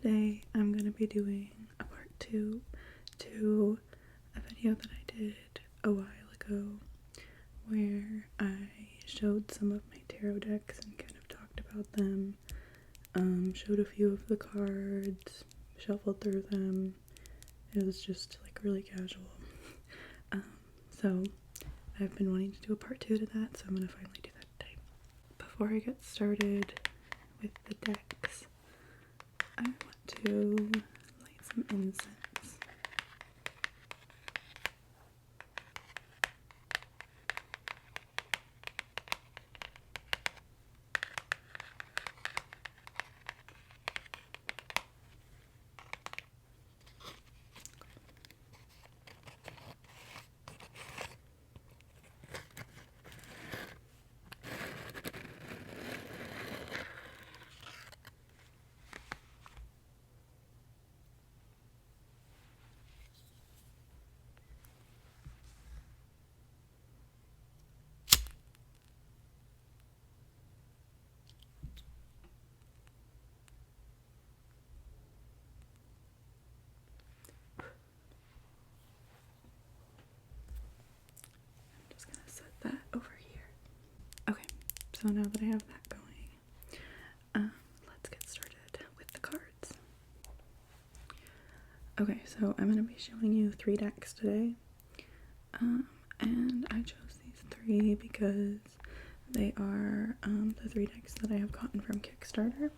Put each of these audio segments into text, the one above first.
today I'm going to be doing a part 2 to a video that I did a while ago where I showed some of my tarot decks and kind of talked about them, showed a few of the cards, shuffled through them. It was just like really casual. So I've been wanting to do a part 2 to that, so I'm going to finally do that today. Before I get started with the decks, I want to light some incense. That over here. Okay, so now that I have that going, let's get started with the cards. Okay, so I'm going to be showing you 3 decks today, and I chose these 3 because they are the 3 decks that I have gotten from Kickstarter.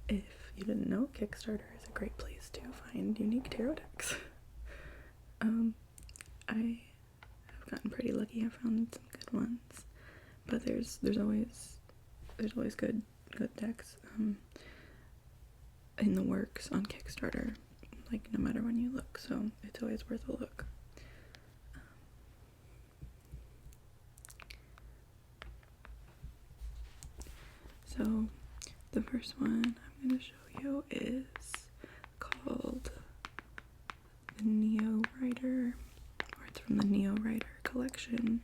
If you didn't know, Kickstarter is a great place to find unique tarot decks. I gotten pretty lucky. I found some good ones, but there's always good decks in the works on Kickstarter, like no matter when you look, so it's always worth a look. So the first one I'm going to show you is called the Neo Writer, or it's from the Neo Writer collection.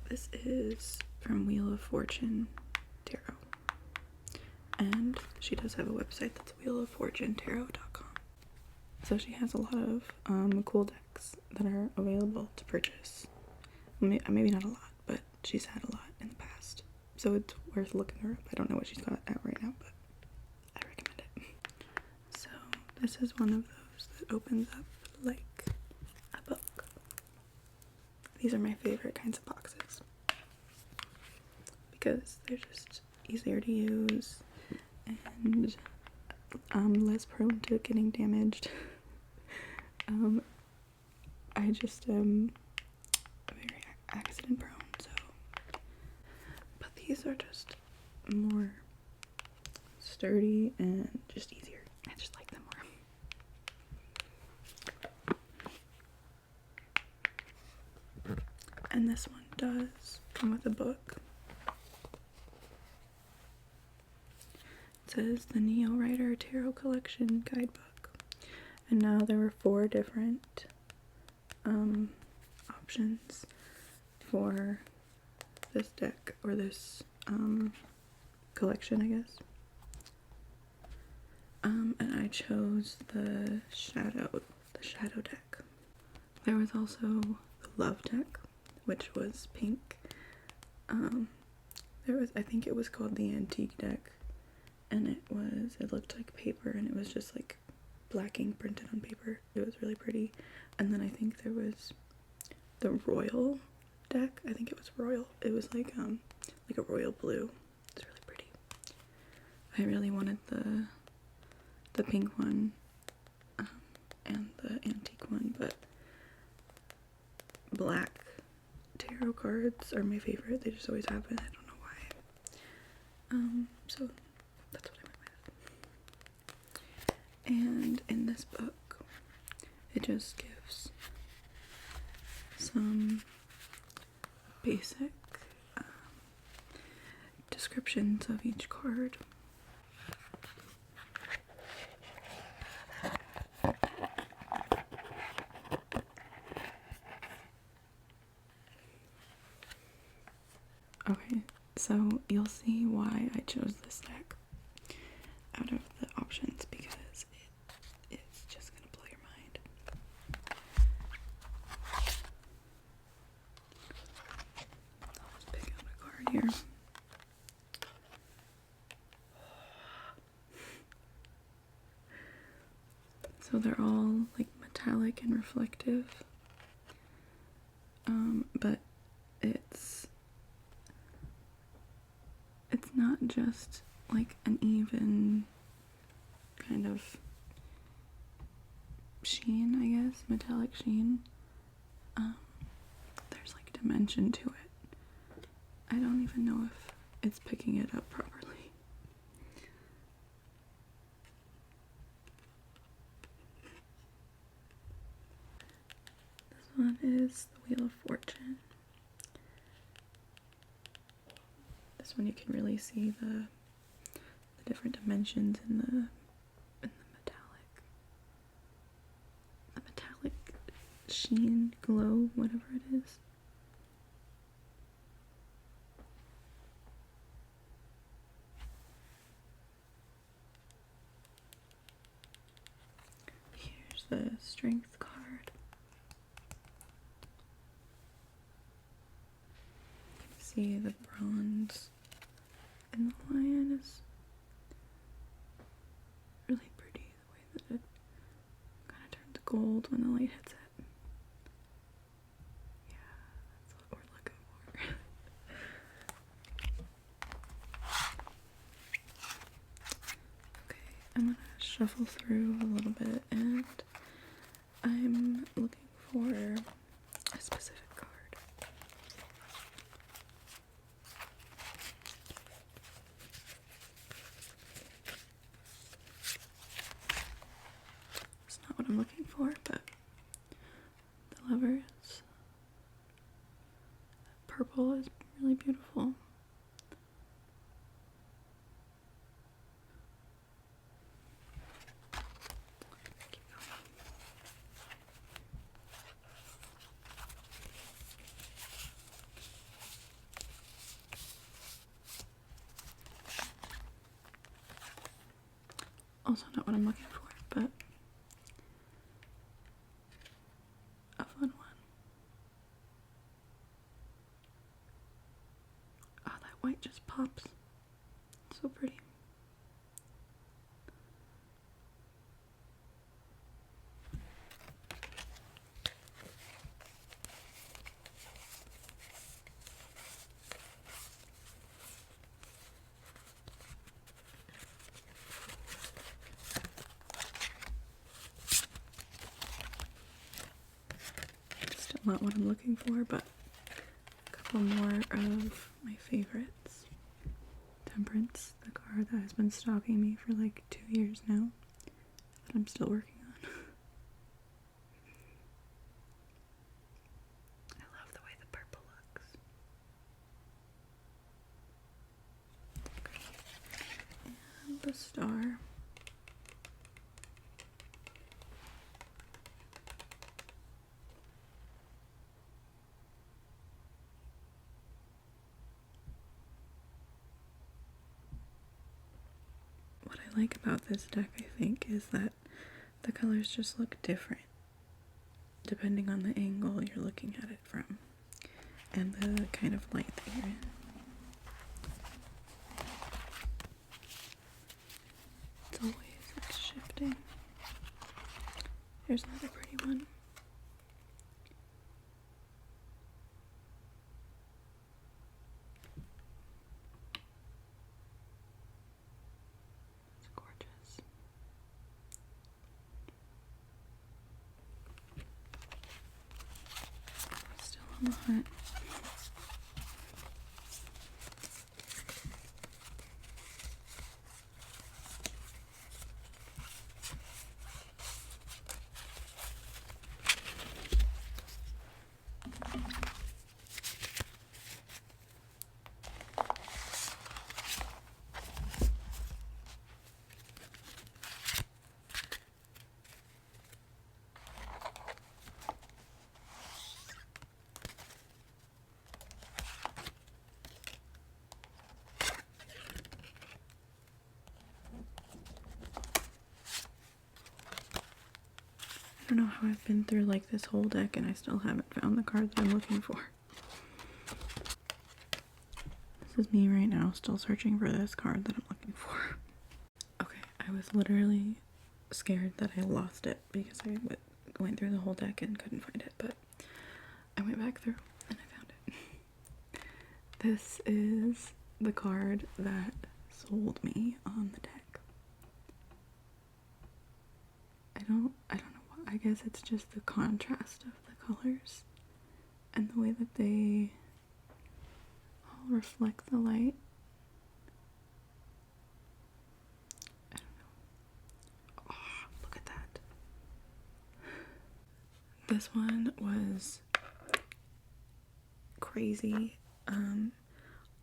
This is from Wheel of Fortune Tarot, and she does have a website that's wheeloffortunetarot.com. So she has a lot of cool decks that are available to purchase. Maybe not a lot, but she's had a lot in the past, so it's worth looking her up. I don't know what she's got out right now, but I recommend it. So this is one of those that opens up like a book. These are my favorite kinds of boxes because they're just easier to use and less prone to getting damaged. I just am very accident prone, so, but these are just more sturdy and just easier. I just like them more. And this one does come with a book. It says the Neo Writer Tarot Collection Guidebook. And now there were 4 different options for this deck, or this collection, I guess. And I chose the shadow deck. There was also the love deck, which was pink. I think it was called the antique deck, and it looked like paper, and it was just like black ink printed on paper. It was really pretty. And then I think there was the royal deck. I think it was royal. It was like a royal blue. It's really pretty. I really wanted the pink one and the antique one, but black tarot cards are my favorite. They just always have been. I don't know why. So that's what I went with. And in this book, it just gives some basic descriptions of each card. Okay, So you'll see why I chose this deck out of the options, because it's just gonna blow your mind. I'll just pick out a card here. So they're all like metallic and reflective, but it's not just like an even kind of sheen, I guess, metallic sheen. There's like dimension to it. I don't even know if it's picking it up properly. This one is the Wheel of Fortune. This one you can really see the different dimensions in the metallic sheen, glow, whatever it is. Here's the Strength card. You can see the bronze and the lion is really pretty, the way that it kind of turns gold when the light hits it. Yeah, that's what we're looking for. Okay, I'm gonna shuffle through a little bit, and I'm looking for a specific card. It's not what I'm looking for, but the Lovers. That purple is really beautiful. Also not what I'm looking for, but a fun one. Oh, that white just pops. So pretty. Still not what I'm looking for, but a couple more of my favorites. Temperance, the card that has been stalking me for like 2 years now, that I'm still working on. I love the way the purple looks. Okay. And the star. What I like about this deck, I think, is that the colors just look different depending on the angle you're looking at it from and the kind of light that you're in. It's always shifting. Here's another pretty one. It's gorgeous. Still on the hunt. don't know how I've been through like this whole deck and I still haven't found the card that I'm looking for. This is me right now, still searching for this card that I'm looking for. Okay, I was literally scared that I lost it because I went through the whole deck and couldn't find it, but I went back through and I found it. This is the card that sold me on the deck. I don't know what, I guess it's just the contrast of the colors and the way that they all reflect the light. I don't know. Oh, look at that. This one was crazy.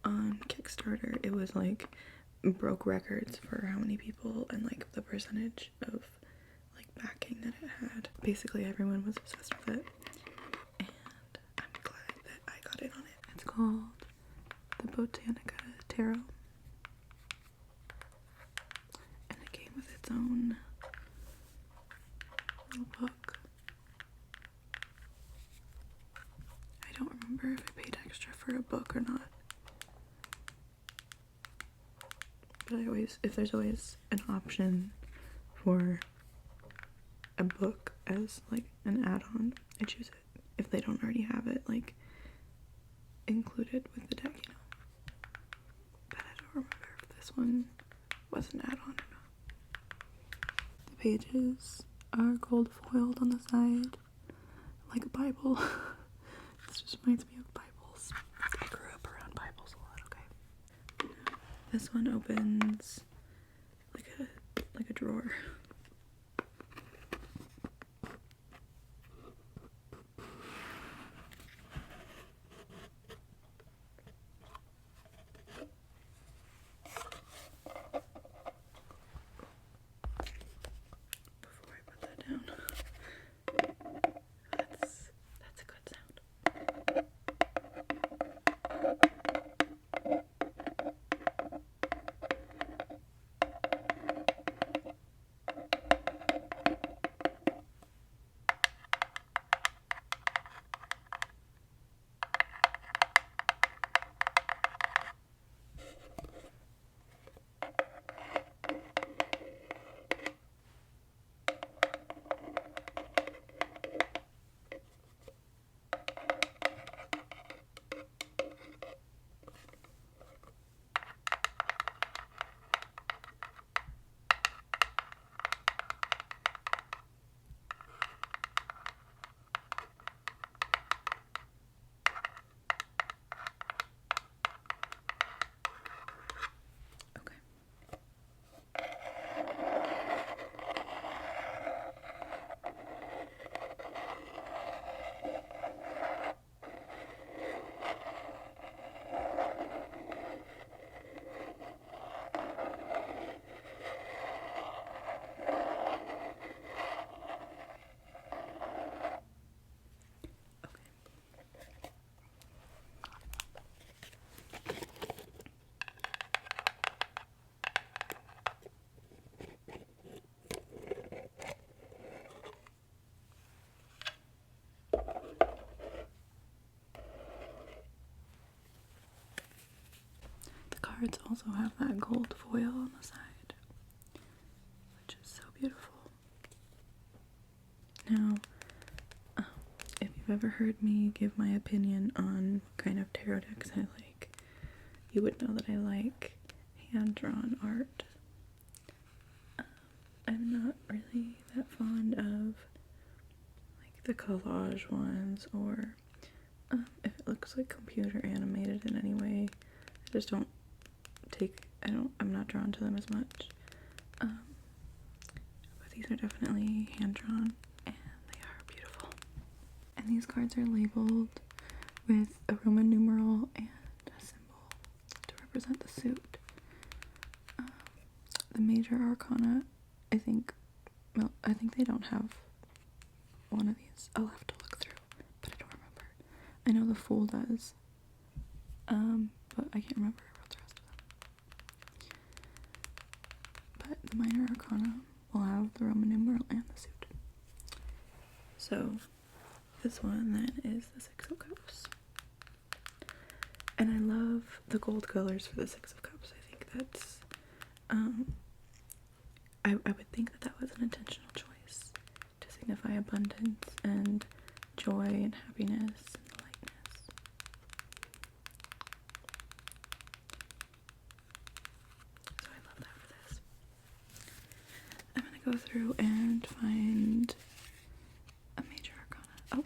On Kickstarter, it was like broke records for how many people and like the percentage of like backing that it had. Basically everyone was obsessed with it, and I'm glad that I got in on it. It's called the Botanica Tarot, and it came with its own little book. I don't remember if I paid extra for a book or not, but if there's always an option for a book as like an add-on, I choose it if they don't already have it like included with the deck, you know. But I don't remember if this one was an add-on or not. The pages are gold foiled on the side like a Bible. This just reminds me of Bibles. I grew up around Bibles a lot. Okay, this one opens like a drawer. Before I put that down, that's a good sound. Cards also have that gold foil on the side, which is so beautiful. Now, if you've ever heard me give my opinion on what kind of tarot decks I like, you would know that I like hand-drawn art. I'm not really that fond of like the collage ones, or if it looks like computer animated in any way. I just don't I'm not drawn to them as much. But these are definitely hand-drawn, and they are beautiful. And these cards are labeled with a Roman numeral and a symbol to represent the suit. The major arcana, I think they don't have one of these. I'll have to look through, but I don't remember. I know the Fool does, but I can't remember about the rest of them. But the minor arcana will have the Roman numeral and the suit. So this one then is the Six of Cups. And I love the gold colors for the Six of Cups. I think that's, I would think that that was an intentional choice to signify abundance and joy and happiness and lightness. So I love that for this. I'm going to go through and find a major arcana. Oh,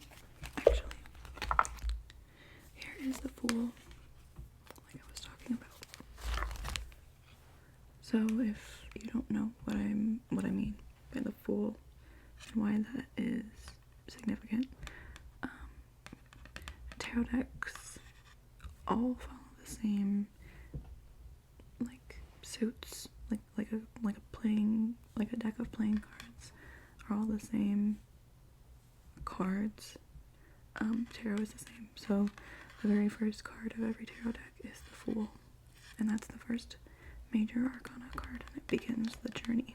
actually, here is the Fool, like I was talking about. So if you don't know what I mean by the Fool and why that is significant, tarot decks all follow the same like suits, like a deck of playing cards are all the same cards. Tarot is the same. So the very first card of every tarot deck is the Fool, and that's the first major arcana card, and it begins the journey.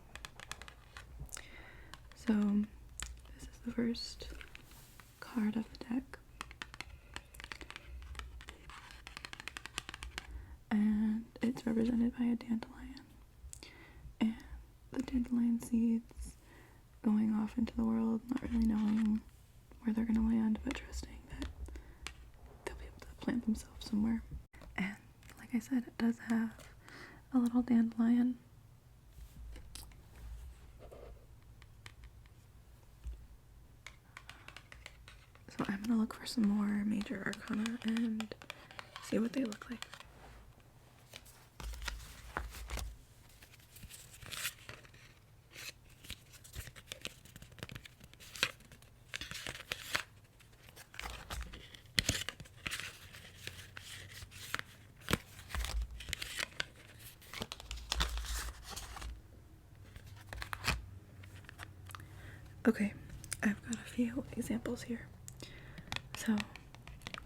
So this is the first card of the deck, and it's represented by a dandelion, and the dandelion seeds going off into the world, not really knowing where they're going to land, but trusting that they'll be able to plant themselves somewhere. And like I said, it does have a little dandelion. So I'm gonna look for some more major arcana and see what they look like. Okay, I've got a few examples here. So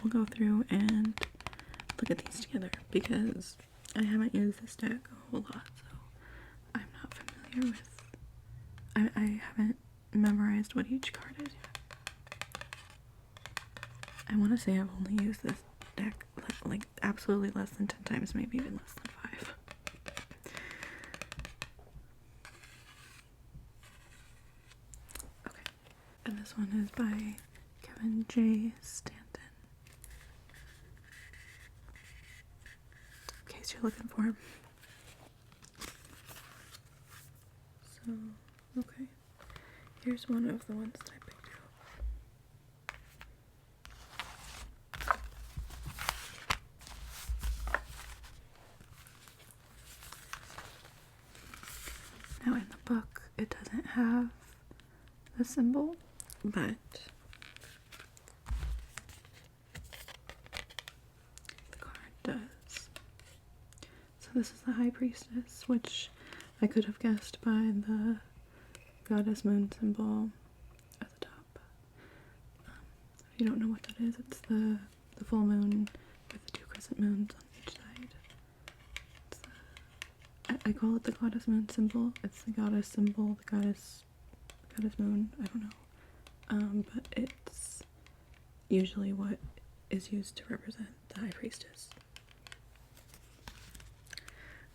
we'll go through and look at these together because I haven't used this deck a whole lot, so I'm not familiar with, I haven't memorized what each card is yet. I want to say I've only used this deck like absolutely less than 10 times, maybe even less than 5. Okay, and this one is by Kevin J. Stanton. In case you're looking for him. So, okay. Here's one of the ones that I picked out. Now in the book, it doesn't have the symbol, but the card does. So this is the High Priestess, which I could have guessed by the goddess moon symbol at the top. If you don't know what that is, it's the full moon with the 2 crescent moons on each side. I call it the goddess moon symbol. It's the goddess symbol, the goddess moon, I don't know. But it's usually what is used to represent the High Priestess.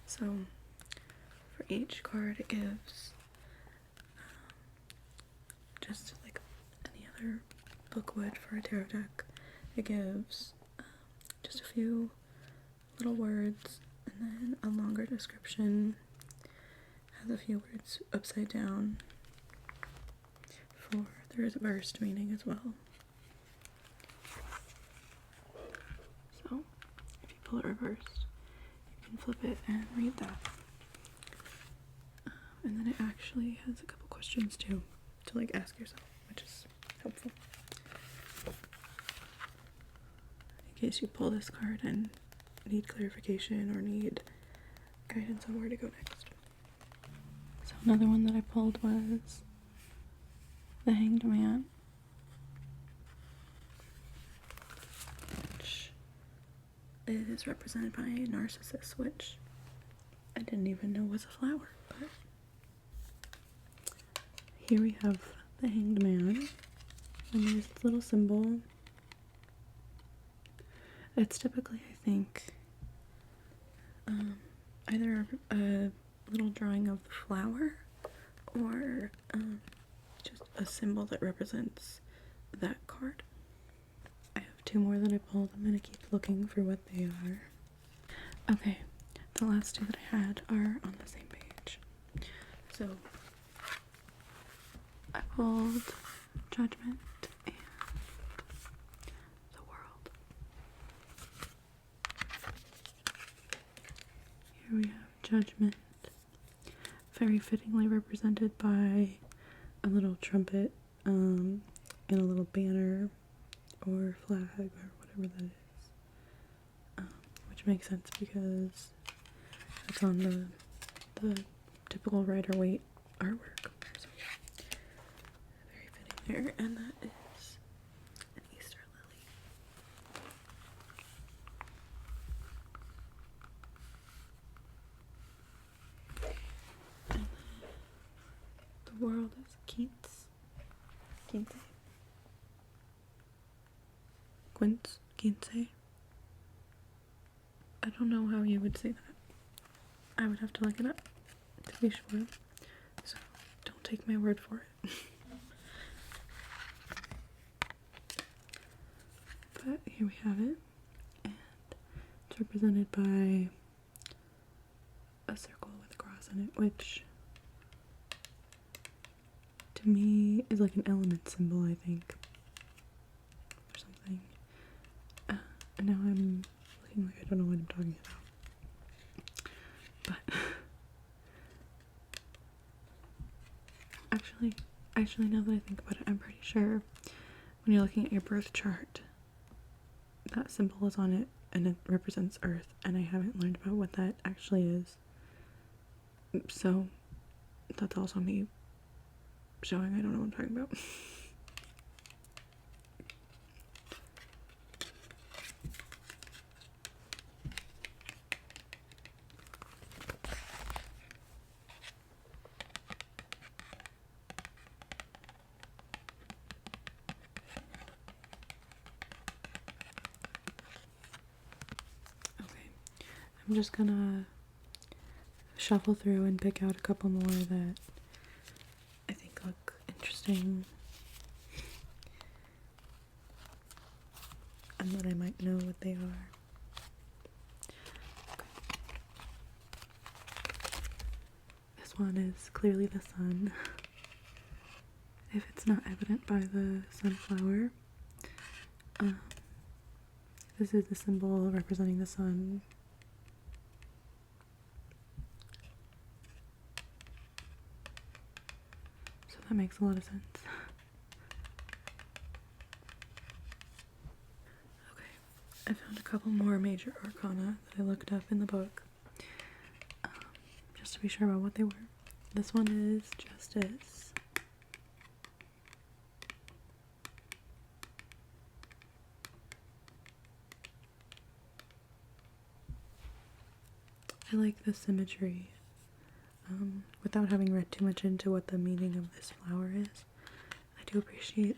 So for each card it gives, just like any other book would for a tarot deck, it gives just a few little words and then a longer description, has a few words upside down for the reversed meaning as well. So if you pull it reversed, you can flip it and read that. And then it actually has a couple questions too to like ask yourself, which is helpful. In case you pull this card and need clarification or need guidance on where to go next. So another one that I pulled was the Hanged Man, which is represented by a narcissus, which I didn't even know was a flower, but here we have the Hanged Man. And there's this little symbol. It's typically, I think, either a little drawing of the flower or just a symbol that represents that card. I have two more that I pulled. I'm going to keep looking for what they are. Okay, the last two that I had are on the same page. So, I pulled Judgment and the World. Here we have Judgment, very fittingly represented by a little trumpet and a little banner or flag or whatever that is, which makes sense because it's on the typical Rider-Waite artwork. So, very fitting there, and that is an Easter lily. And then the World is Quince. I don't know how you would say that. I would have to look it up to be sure. So don't take my word for it. But here we have it. And it's represented by a circle with a cross in it, which to me is like an element symbol, I think. Or something. And now I'm looking like I don't know what I'm talking about. But actually now that I think about it, I'm pretty sure when you're looking at your birth chart, that symbol is on it and it represents Earth, and I haven't learned about what that actually is. So that's also me showing I don't know what I'm talking about. I'm just gonna shuffle through and pick out a couple more that I think look interesting and that I might know what they are. Okay. This one is clearly the sun. If it's not evident by the sunflower, this is the symbol representing the sun. That makes a lot of sense. Okay, I found a couple more major arcana that I looked up in the book, just to be sure about what they were. This one is Justice. I like the symmetry. Without having read too much into what the meaning of this flower is, I do appreciate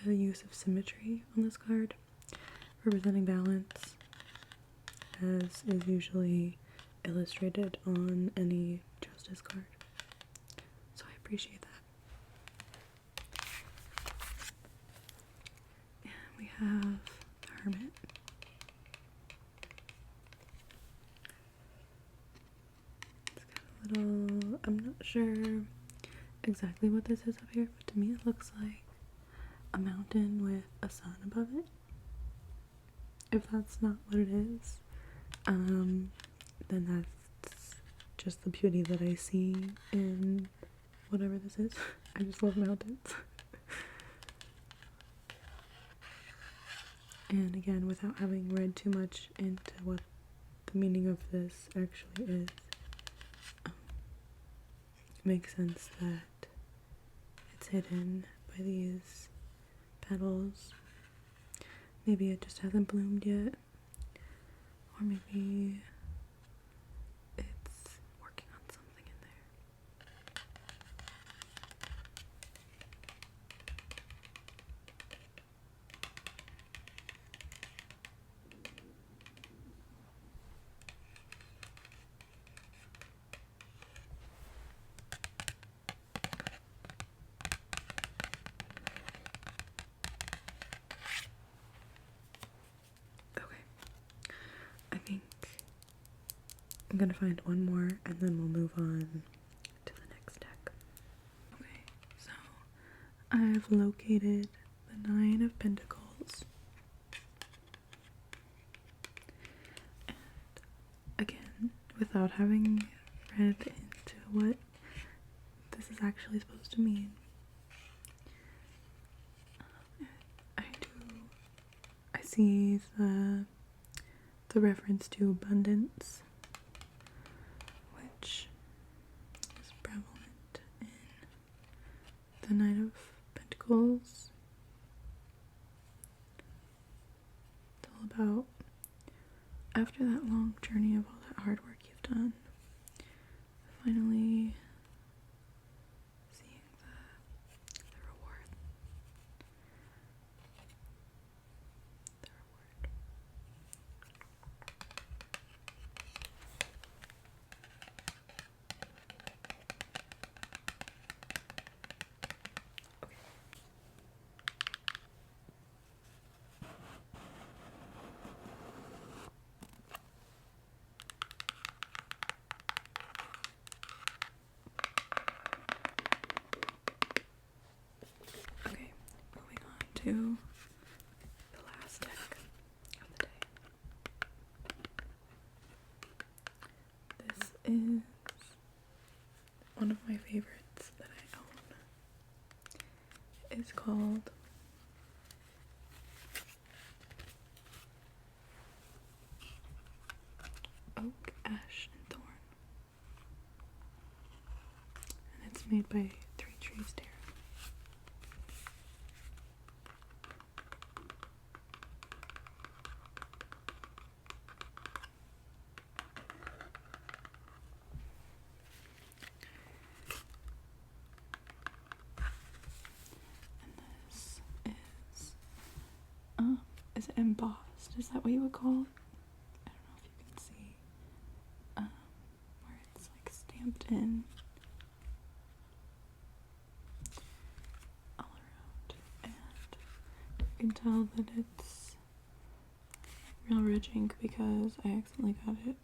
the use of symmetry on this card, representing balance, as is usually illustrated on any Justice card. So I appreciate that. And we have the Hermit. I'm not sure exactly what this is up here, but to me it looks like a mountain with a sun above it. If that's not what it is, then that's just the beauty that I see in whatever this is. I just love mountains. And again, without having read too much into what the meaning of this actually is, makes sense that it's hidden by these petals. Maybe it just hasn't bloomed yet, or maybe it's working on something in there. I'm gonna find one more and then we'll move on to the next deck. Okay, so I've located the Nine of Pentacles. And again, without having read into what this is actually supposed to mean, I see the reference to abundance, which is prevalent in the Nine of Pentacles. It's all about, after that long journey of all that hard work you've done, finally seeing the reward. The reward. Okay, moving on to the last deck of the day. This is one of my favorites that I own. It's called Oak, Ash, and Thorn. And it's made by Three Trees Tarot. Is it embossed? Is that what you would call it? I don't know if you can see where it's like stamped in all around, and you can tell that it's real red ink because I accidentally got a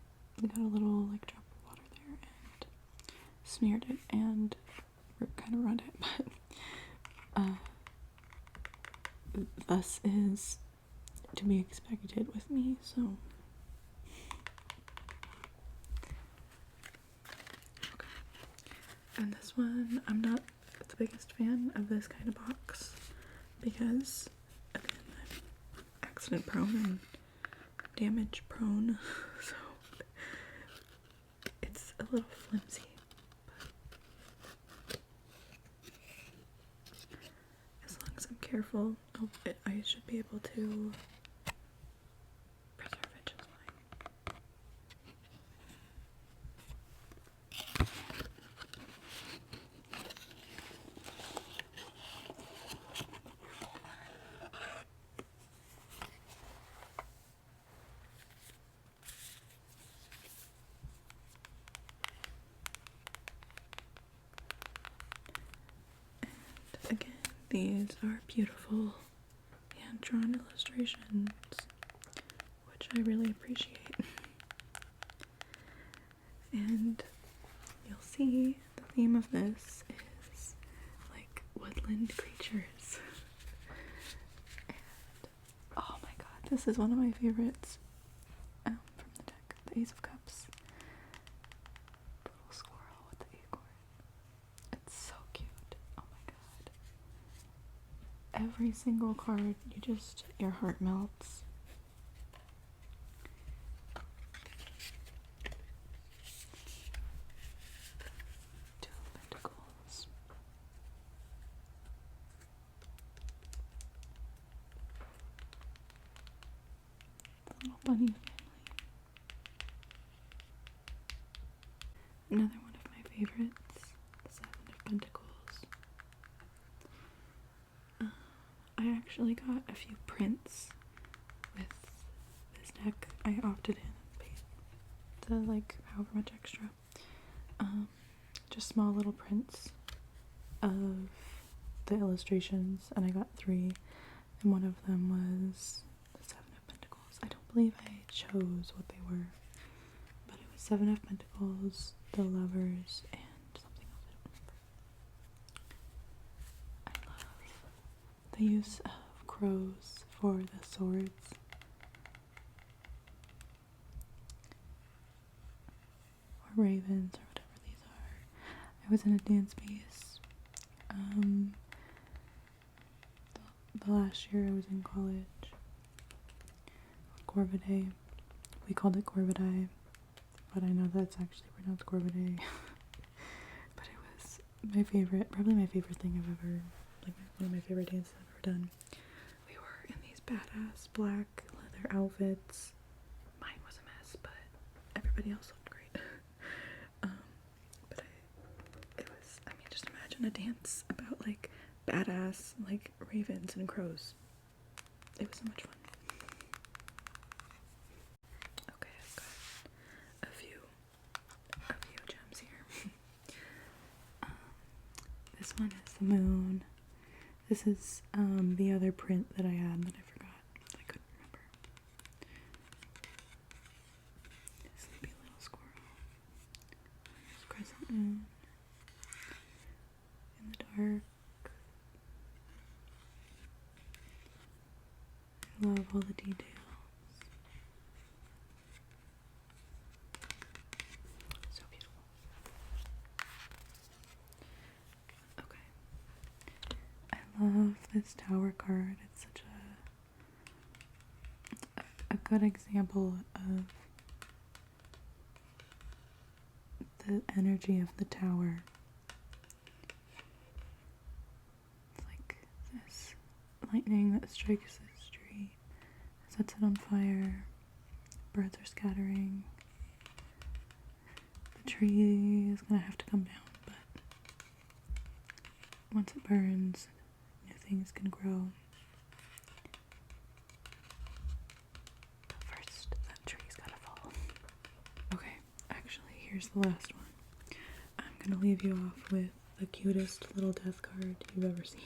little like drop of water there and smeared it and kind of rubbed it, but thus is to be expected with me, so okay. And this one, I'm not the biggest fan of this kind of box because again, I'm accident prone and damage prone, so it's a little flimsy, but as long as I'm careful, I should be able to preserve it just fine. And again, these are beautiful hand-drawn illustrations, which I really appreciate. And you'll see the theme of this is like woodland creatures. And oh my god, this is one of my favorites from the deck, the Ace of Cups. The little squirrel with the acorn. It's so cute. Oh my god. Every single card, your heart melts. Two of Pentacles. The little bunny family. Another one of my favorites, the Seven of Pentacles. I actually got a few prints with this deck. I opted in and paid the like however much extra. Just small little prints of the illustrations, and I got 3, and one of them was the Seven of Pentacles. I don't believe I chose what they were, but it was Seven of Pentacles, the Lovers, and something else I don't remember. I love the use of crows for the swords. Or ravens, or whatever these are. I was in a dance piece. The last year I was in college. Corvidae. We called it Corvidae, but I know that's actually pronounced Corvidae. But it was my favorite, probably my favorite thing I've ever, like one of my favorite dances I've ever done. We were in these badass black leather outfits. Mine was a mess, but everybody else looked great. But it was, I mean, just imagine a dance about like badass, like ravens and crows. It was so much fun. Okay, I've got a few gems here. This one is the moon. This is the other print that I had that I forgot. I couldn't remember. Sleepy little squirrel. There's crescent moon. In the dark. I love all the details. So beautiful. Okay. I love this tower card. It's such a good example of the energy of the tower. It's like this lightning that strikes this tree, sets it on fire, birds are scattering. The tree is gonna have to come down, but once it burns, new things can grow. But first, that tree's gotta fall. Okay, actually, here's the last one. I'm gonna leave you off with the cutest little death card you've ever seen.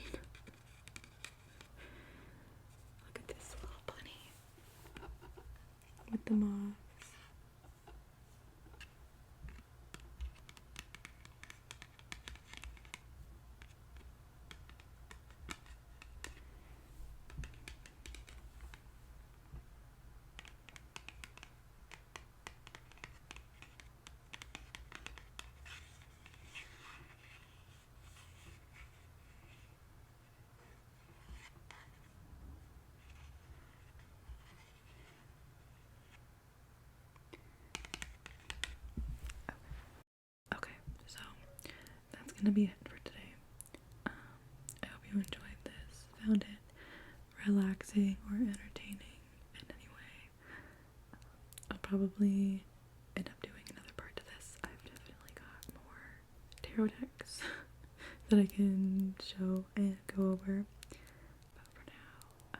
Look at this little bunny with the moths. Okay, so that's gonna be it for today. I hope you enjoyed this, found it relaxing or entertaining in any way. I'll probably end up doing another part to this. I've definitely got more tarot decks that I can show and go over. But for now,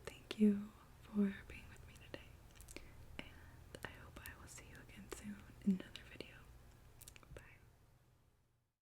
thank you for being